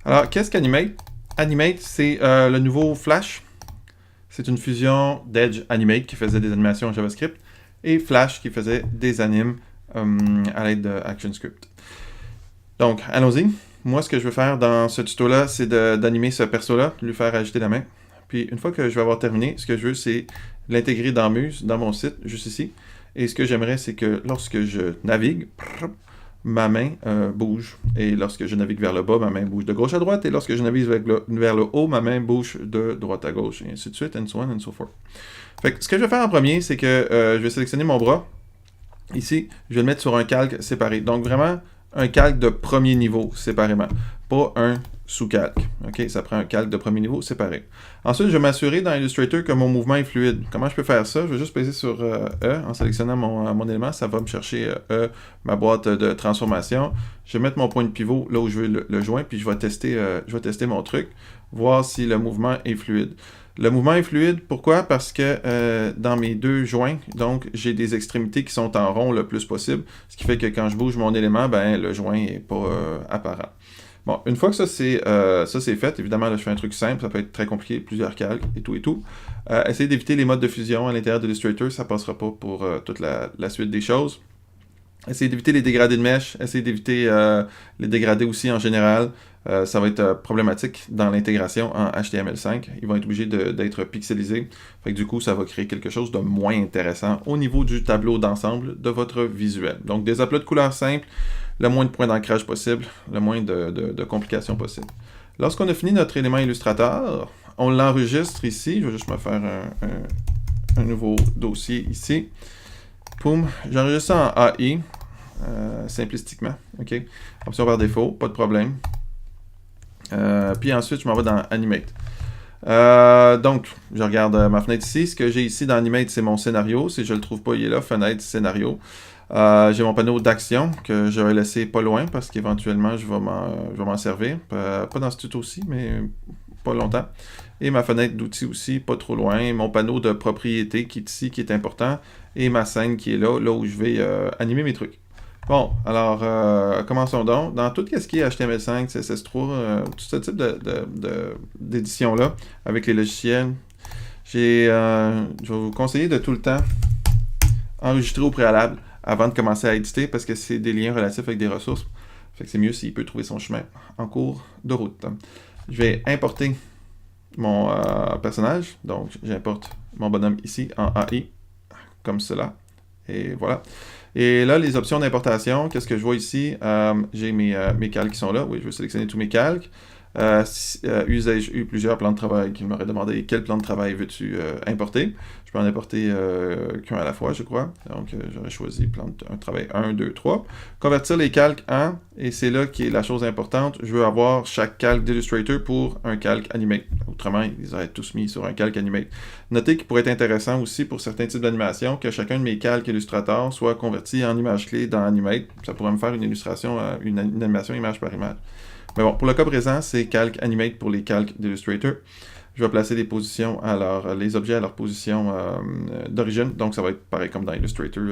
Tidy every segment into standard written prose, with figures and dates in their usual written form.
Alors, qu'est-ce qu'Animate? Animate, c'est le nouveau Flash. C'est une fusion d'Edge Animate qui faisait des animations en JavaScript et Flash qui faisait des animes à l'aide de ActionScript. Donc, allons-y. Moi, ce que je veux faire dans ce tuto-là, c'est d'animer ce perso-là, lui faire ajouter la main. Puis, une fois que je vais avoir terminé, ce que je veux, c'est l'intégrer dans Muse, dans mon site, juste ici. Et ce que j'aimerais, c'est que lorsque je navigue, ma main bouge. Et lorsque je navigue vers le bas, ma main bouge de gauche à droite. Et lorsque je navigue vers le haut, ma main bouge de droite à gauche. Et ainsi de suite, and so on and so forth. Fait que ce que je vais faire en premier, c'est que je vais sélectionner mon bras. Ici, je vais le mettre sur un calque séparé. Donc vraiment, un calque de premier niveau séparément. Pas un sous-calque. OK? Ça prend un calque de premier niveau séparé. Ensuite, je vais m'assurer dans Illustrator que mon mouvement est fluide. Comment je peux faire ça? Je vais juste peser sur E en sélectionnant mon élément. Ça va me chercher ma boîte de transformation. Je vais mettre mon point de pivot là où je veux le joint, puis je vais tester mon truc, voir si le mouvement est fluide. Le mouvement est fluide, pourquoi? Parce que dans mes deux joints, donc j'ai des extrémités qui sont en rond le plus possible, ce qui fait que quand je bouge mon élément, ben le joint n'est pas apparent. Bon, une fois que ça c'est fait, évidemment là je fais un truc simple, ça peut être très compliqué, plusieurs calques et tout. Essayez d'éviter les modes de fusion à l'intérieur d'Illustrator, ça passera pas pour toute la suite des choses. Essayez d'éviter les dégradés de mèche, essayez d'éviter les dégradés aussi en général. Ça va être problématique dans l'intégration en HTML5. Ils vont être obligés d'être pixelisés. Fait que du coup, ça va créer quelque chose de moins intéressant au niveau du tableau d'ensemble de votre visuel. Donc, des aplats de couleurs simples, le moins de points d'ancrage possible, le moins de complications possible. Lorsqu'on a fini notre élément Illustrator, on l'enregistre ici. Je vais juste me faire un nouveau dossier ici. Poum, j'enregistre ça en AI, simplistiquement. OK? Option par défaut, pas de problème. Puis ensuite, je m'en vais dans Animate. Donc, je regarde ma fenêtre ici. Ce que j'ai ici dans Animate, c'est mon scénario. Si je ne le trouve pas, il est là, fenêtre, scénario. J'ai mon panneau d'action que je vais laisser pas loin parce qu'éventuellement, je vais m'en servir. Pas dans ce tuto-ci, mais pas longtemps. Et ma fenêtre d'outils aussi, pas trop loin. Mon panneau de propriété qui est ici, qui est important. Et ma scène qui est là où je vais animer mes trucs. Bon, alors, commençons donc. Dans tout ce qui est HTML5, CSS3, tout ce type d'édition-là, avec les logiciels, je vais vous conseiller de tout le temps enregistrer au préalable avant de commencer à éditer, parce que c'est des liens relatifs avec des ressources. Fait que c'est mieux s'il peut trouver son chemin en cours de route. Je vais importer mon personnage. Donc, j'importe mon bonhomme ici en AI, comme cela. Et voilà. Et là, les options d'importation, qu'est-ce que je vois ici? J'ai mes calques qui sont là. Oui, je vais sélectionner tous mes calques. Usage U, plusieurs plans de travail qui m'auraient demandé quel plan de travail veux-tu importer. Je peux en importer qu'un à la fois, je crois. Donc, j'aurais choisi plan de travail 1, 2, 3. Convertir les calques en, et c'est là qui est la chose importante, je veux avoir chaque calque d'Illustrator pour un calque Animate. Autrement, ils auraient tous mis sur un calque Animate. Notez qu'il pourrait être intéressant aussi pour certains types d'animation que chacun de mes calques Illustrator soit converti en image clé dans Animate. Ça pourrait me faire une illustration, une animation image par image. Mais bon, pour le cas présent, c'est calque Animate pour les calques d'Illustrator. Je vais placer les positions les objets à leur position d'origine. Donc, ça va être pareil comme dans Illustrator,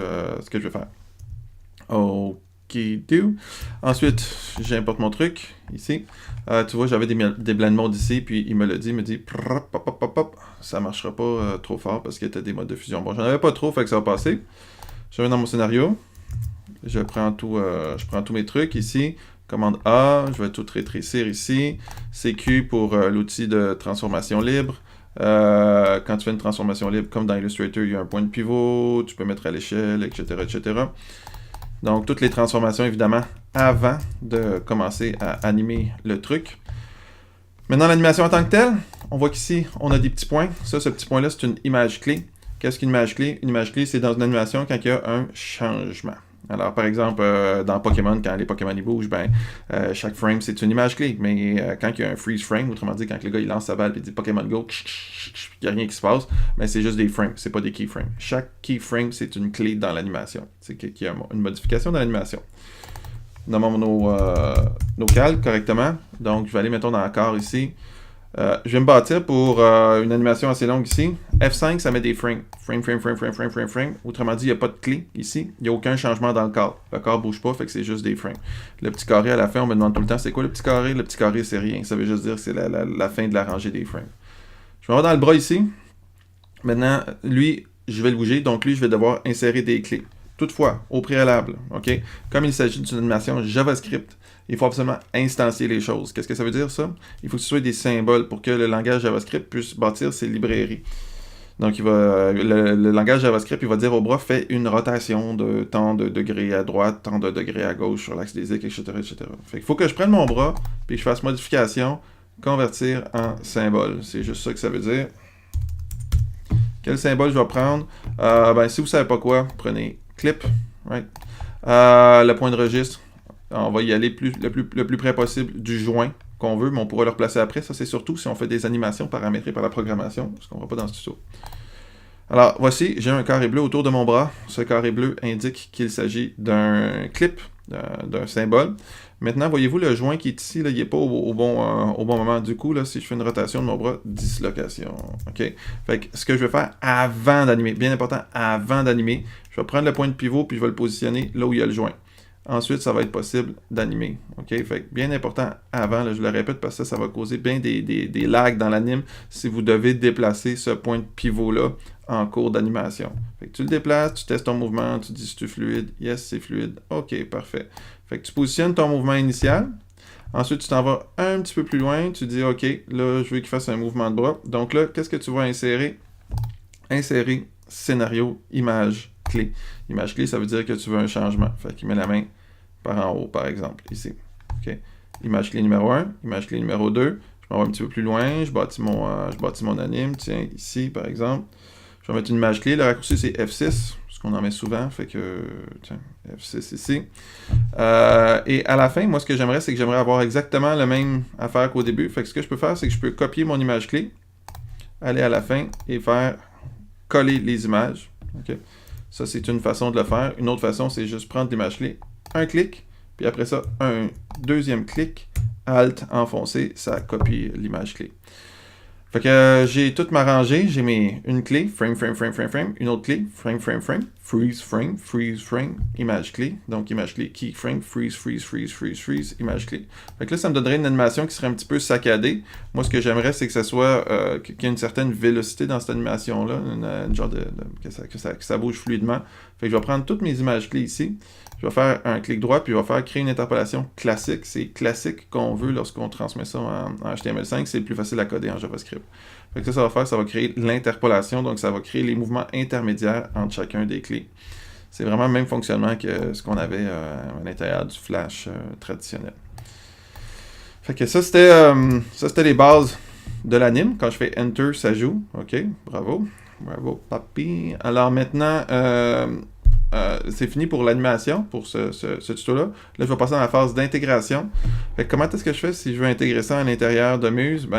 ce que je vais faire. OK, do. Ensuite, j'importe mon truc ici. Tu vois, j'avais des blend modes ici, puis il me l'a dit, ça ne marchera pas trop fort parce qu'il y a des modes de fusion. Bon, j'en avais pas trop, fait que ça va passer. Je reviens dans mon scénario. Je prends tous mes trucs ici. Commande A, je vais tout rétrécir ici. CQ pour l'outil de transformation libre. Quand tu fais une transformation libre, comme dans Illustrator, il y a un point de pivot, tu peux mettre à l'échelle, etc. Donc, toutes les transformations, évidemment, avant de commencer à animer le truc. Maintenant, l'animation en tant que telle, on voit qu'ici, on a des petits points. Ça, ce petit point-là, c'est une image clé. Qu'est-ce qu'une image clé? Une image clé, c'est dans une animation quand il y a un changement. Alors, par exemple, dans Pokémon, quand les Pokémon ils bougent, chaque frame, c'est une image clé. Mais quand il y a un freeze frame, autrement dit, quand le gars il lance sa balle et dit Pokémon Go, il n'y a rien qui se passe, mais c'est juste des frames, c'est pas des keyframes. Chaque keyframe, c'est une clé dans l'animation. C'est qu'il y a une modification dans l'animation. Nommons nos calques correctement. Donc, je vais aller, mettons, dans le corps ici. Je vais me bâtir pour une animation assez longue ici. F5, ça met des frames. Frame. Autrement dit, il n'y a pas de clé ici. Il n'y a aucun changement dans le cadre. Le cadre ne bouge pas, fait que c'est juste des frames. Le petit carré à la fin, on me demande tout le temps, c'est quoi le petit carré? Le petit carré, c'est rien. Ça veut juste dire que c'est la fin de la rangée des frames. Je vais voir dans le bras ici. Maintenant, lui, je vais le bouger. Donc lui, je vais devoir insérer des clés. Toutefois, au préalable, ok, comme il s'agit d'une animation JavaScript, il faut absolument instancier les choses. Qu'est-ce que ça veut dire, ça? Il faut que ce soit des symboles pour que le langage JavaScript puisse bâtir ses librairies. Donc, le langage JavaScript, il va dire au bras, fais une rotation de tant de degrés à droite, tant de degrés à gauche sur l'axe des X, etc., etc. Fait qu'il faut que je prenne mon bras, puis que je fasse modification, convertir en symbole. C'est juste ça que ça veut dire. Quel symbole je vais prendre? Si vous ne savez pas quoi, prenez clip, right? Le point de registre, on va y aller le plus près possible du joint qu'on veut, mais on pourra le replacer après. Ça, c'est surtout si on fait des animations paramétrées par la programmation, ce qu'on ne va pas dans ce tuto. Alors, voici, j'ai un carré bleu autour de mon bras. Ce carré bleu indique qu'il s'agit d'un clip, d'un symbole. Maintenant, voyez-vous, le joint qui est ici, là, il n'est pas au bon moment. Du coup, là, si je fais une rotation de mon bras, dislocation. OK? Fait que ce que je vais faire avant d'animer, bien important, avant d'animer, je vais prendre le point de pivot puis je vais le positionner là où il y a le joint. Ensuite, ça va être possible d'animer. OK? Fait que bien important avant, là, je le répète parce que ça va causer bien des lags dans l'anime si vous devez déplacer ce point de pivot-là en cours d'animation. Fait que tu le déplaces, tu testes ton mouvement, tu dis si c'est fluide. Yes, c'est fluide. OK, parfait. Fait que tu positionnes ton mouvement initial. Ensuite, tu t'en vas un petit peu plus loin. Tu dis OK, là, je veux qu'il fasse un mouvement de bras. Donc là, qu'est-ce que tu vas insérer? Insérer scénario, image, clé. Image clé, ça veut dire que tu veux un changement. Fait qu'il met la main par en haut, par exemple, ici. OK. Image clé numéro 1, image clé numéro 2. Je m'en vais un petit peu plus loin. Je bâtis mon anime. Tiens, ici, par exemple. Je vais mettre une image clé. Le raccourci, c'est F6, parce qu'on en met souvent. Fait que, tiens, F6 ici. Et à la fin, moi, ce que j'aimerais, c'est que j'aimerais avoir exactement la même affaire qu'au début. Fait que ce que je peux faire, c'est que je peux copier mon image clé, aller à la fin et faire coller les images. Okay? Ça, c'est une façon de le faire. Une autre façon, c'est juste prendre l'image clé, un clic, puis après ça, un deuxième clic, Alt enfoncé, ça copie l'image clé. Fait que j'ai tout m'arrangé, j'ai une clé, frame, une autre clé, frame, freeze, frame, image clé, donc image clé, keyframe, freeze, image clé. Fait que là, ça me donnerait une animation qui serait un petit peu saccadée. Moi, ce que j'aimerais, c'est que ça soit, qu'il y ait une certaine vélocité dans cette animation-là, une genre que ça bouge fluidement. Fait que je vais prendre toutes mes images clés ici. Je vais faire un clic droit, puis je vais faire créer une interpolation classique. C'est classique qu'on veut lorsqu'on transmet ça en HTML5. C'est le plus facile à coder en JavaScript. Fait que ça va faire, ça va créer l'interpolation. Donc, ça va créer les mouvements intermédiaires entre chacun des clés. C'est vraiment le même fonctionnement que ce qu'on avait à l'intérieur du Flash traditionnel. Fait que ça, c'était les bases de l'anime. Quand je fais Enter, ça joue. OK, bravo. Bravo, papi. Alors maintenant... c'est fini pour l'animation, pour ce tuto-là. Là, je vais passer dans la phase d'intégration. Comment est-ce que je fais si je veux intégrer ça à l'intérieur de Muse?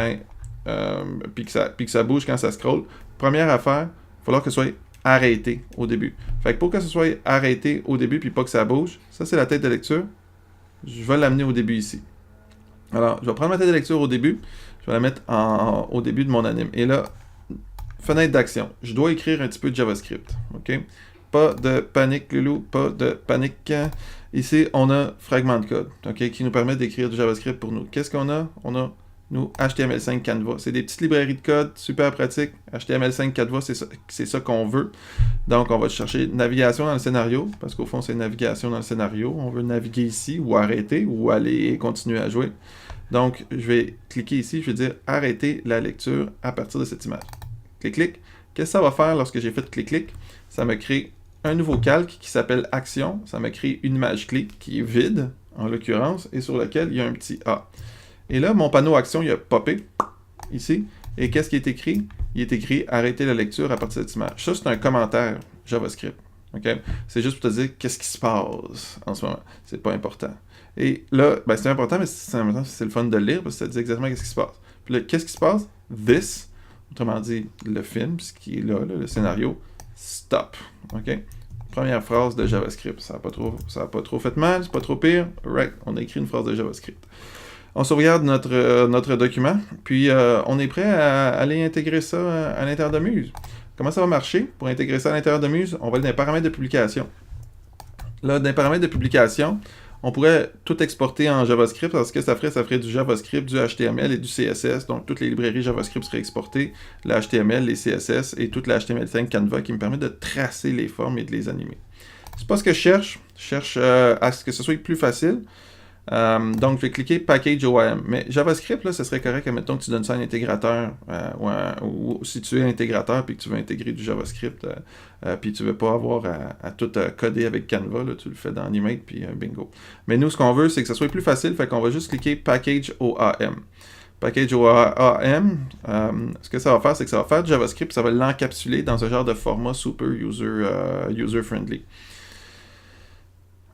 Puis que ça bouge quand ça scrolle. Première affaire, il va falloir que ce soit arrêté au début. Fait que pour que ce soit arrêté au début puis pas que ça bouge, ça c'est la tête de lecture. Je vais l'amener au début ici. Alors, je vais prendre ma tête de lecture au début. Je vais la mettre au début de mon anime. Et là, fenêtre d'action. Je dois écrire un petit peu de JavaScript. OK? Pas de panique, Loulou, pas de panique. Ici, on a fragment de code, okay, qui nous permet d'écrire du JavaScript pour nous. Qu'est-ce qu'on a? On a, nous, HTML5 Canva. C'est des petites librairies de code super pratiques. HTML5 Canva, c'est ça qu'on veut. Donc, on va chercher navigation dans le scénario, parce qu'au fond, c'est navigation dans le scénario. On veut naviguer ici, ou arrêter, ou aller et continuer à jouer. Donc, je vais cliquer ici, je vais dire arrêter la lecture à partir de cette image. Clic. Qu'est-ce que ça va faire lorsque j'ai fait clic? Ça me crée un nouveau calque qui s'appelle Action. Ça me crée une image clé qui est vide, en l'occurrence, et sur laquelle il y a un petit A. Et là, mon panneau Action, il a popé, ici. Et qu'est-ce qui est écrit? Il est écrit « Arrêter la lecture à partir de cette image ». Ça, c'est un commentaire JavaScript. Okay? C'est juste pour te dire qu'est-ce qui se passe en ce moment. C'est pas important. Et là, c'est important, mais c'est le fun de le lire, parce que ça dit exactement qu'est-ce qui se passe. Puis là, qu'est-ce qui se passe? This, autrement dit, le film, ce qui est là, le scénario, stop. OK? Première phrase de JavaScript. Ça n'a pas trop fait mal, c'est pas trop pire. Right, on a écrit une phrase de JavaScript. On sauvegarde notre document, puis on est prêt à aller intégrer ça à l'intérieur de Muse. Comment ça va marcher? Pour intégrer ça à l'intérieur de Muse, on va aller dans les paramètres de publication. Là, dans les paramètres de publication, on pourrait tout exporter en JavaScript, parce que ça ferait du JavaScript, du HTML et du CSS. Donc, toutes les librairies JavaScript seraient exportées, le HTML, les CSS et toute la HTML5 Canva qui me permet de tracer les formes et de les animer. C'est pas ce que je cherche. Je cherche à ce que ce soit plus facile. Donc, je vais cliquer Package OAM. Mais JavaScript, là, ce serait correct, admettons que tu donnes ça à un intégrateur ou si tu es intégrateur et que tu veux intégrer du JavaScript puis tu ne veux pas avoir à tout coder avec Canva, là, tu le fais dans Animate puis bingo. Mais nous, ce qu'on veut, c'est que ce soit plus facile, fait qu'on va juste cliquer Package OAM. Package OAM, ce que ça va faire, c'est que ça va faire du JavaScript, ça va l'encapsuler dans ce genre de format super user-friendly.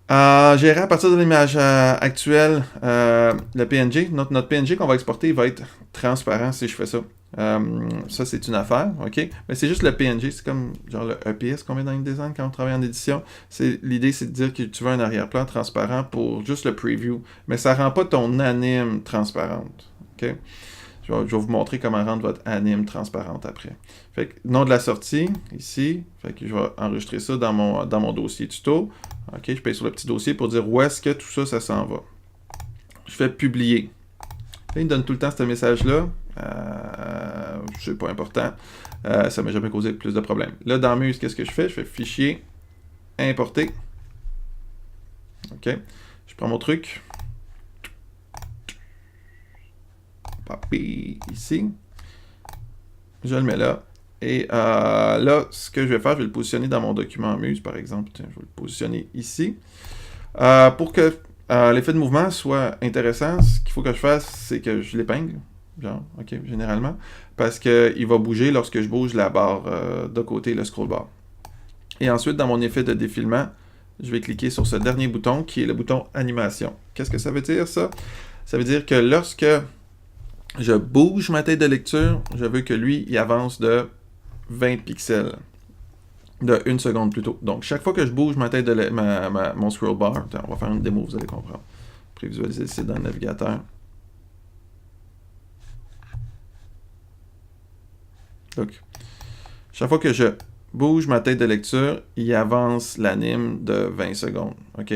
Gérer à partir de l'image actuelle le PNG. Notre PNG qu'on va exporter va être transparent si je fais ça. Ça, c'est une affaire, ok? Mais c'est juste le PNG, c'est comme genre le EPS qu'on met dans InDesign quand on travaille en édition. L'idée, c'est de dire que tu veux un arrière-plan transparent pour juste le preview, mais ça rend pas ton anime transparente, ok? Je vais vous montrer comment rendre votre anime transparente après. Fait que nom de la sortie, ici. Fait que je vais enregistrer ça dans mon dossier tuto. OK, je paye sur le petit dossier pour dire où est-ce que tout ça, ça s'en va. Je fais publier. Là, il me donne tout le temps ce message-là. C'est pas important. Ça m'a jamais causé plus de problèmes. Là, dans Muse, qu'est-ce que je fais? Je fais fichier, importer. OK. Je prends mon truc. Ici. Je le mets là. Et là, ce que je vais faire, je vais le positionner dans mon document Muse, par exemple. Tiens, je vais le positionner ici. Pour que l'effet de mouvement soit intéressant, ce qu'il faut que je fasse, c'est que je l'épingle. Genre, OK, généralement. Parce qu'il va bouger lorsque je bouge la barre de côté, le scroll bar. Et ensuite, dans mon effet de défilement, je vais cliquer sur ce dernier bouton, qui est le bouton animation. Qu'est-ce que ça veut dire, ça? Ça veut dire que lorsque je bouge ma tête de lecture, je veux que lui, il avance de 20 pixels. De 1 seconde plutôt. Donc, chaque fois que je bouge ma tête de mon scroll bar, on va faire une démo, vous allez comprendre. Prévisualiser le site dans le navigateur. Donc, chaque fois que je bouge ma tête de lecture, il avance l'anime de 20 secondes. OK?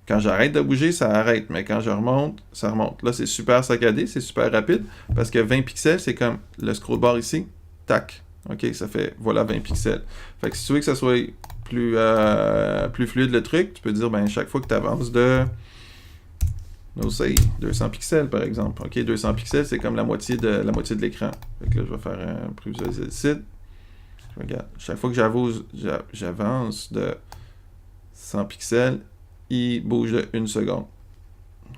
Quand j'arrête de bouger, ça arrête. Mais quand je remonte, ça remonte. Là, c'est super saccadé, c'est super rapide. Parce que 20 pixels, c'est comme le scroll bar ici. Tac. OK, ça fait, voilà, 20 pixels. Fait que si tu veux que ça soit plus fluide le truc, tu peux dire, ben, chaque fois que tu avances de, no say, 200 pixels, par exemple. OK, 200 pixels, c'est comme la moitié de l'écran. Fait que là, je vais faire un prévisualiser le site. Regarde, chaque fois que j'avance de 100 pixels, il bouge de 1 seconde.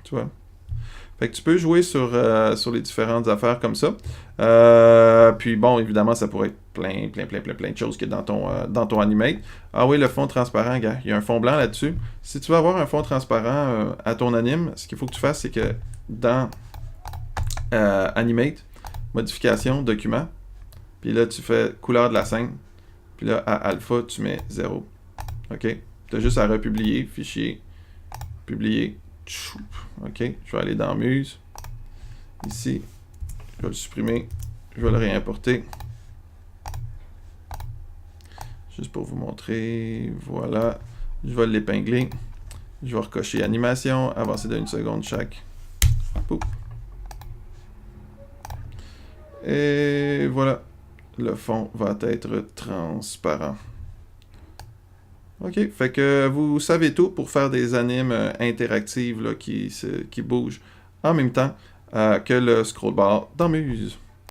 Tu vois? Fait que tu peux jouer sur les différentes affaires comme ça. Puis bon, évidemment, ça pourrait être plein de choses qu'il y a dans ton Animate. Ah oui, le fond transparent, gars, il y a un fond blanc là-dessus. Si tu veux avoir un fond transparent à ton anime, ce qu'il faut que tu fasses, c'est que dans Animate, modification, document, puis là, tu fais couleur de la scène, puis là, à alpha, tu mets 0. OK? Tu as juste à republier, fichier, publier. OK, je vais aller dans Muse. Ici, je vais le supprimer. Je vais le réimporter. Juste pour vous montrer. Voilà. Je vais l'épingler. Je vais recocher animation, avancer de 1 seconde chaque. Pouf. Et voilà. Le fond va être transparent. OK, fait que vous savez tout pour faire des animes interactives là, qui bougent en même temps que le scroll bar dans Muse.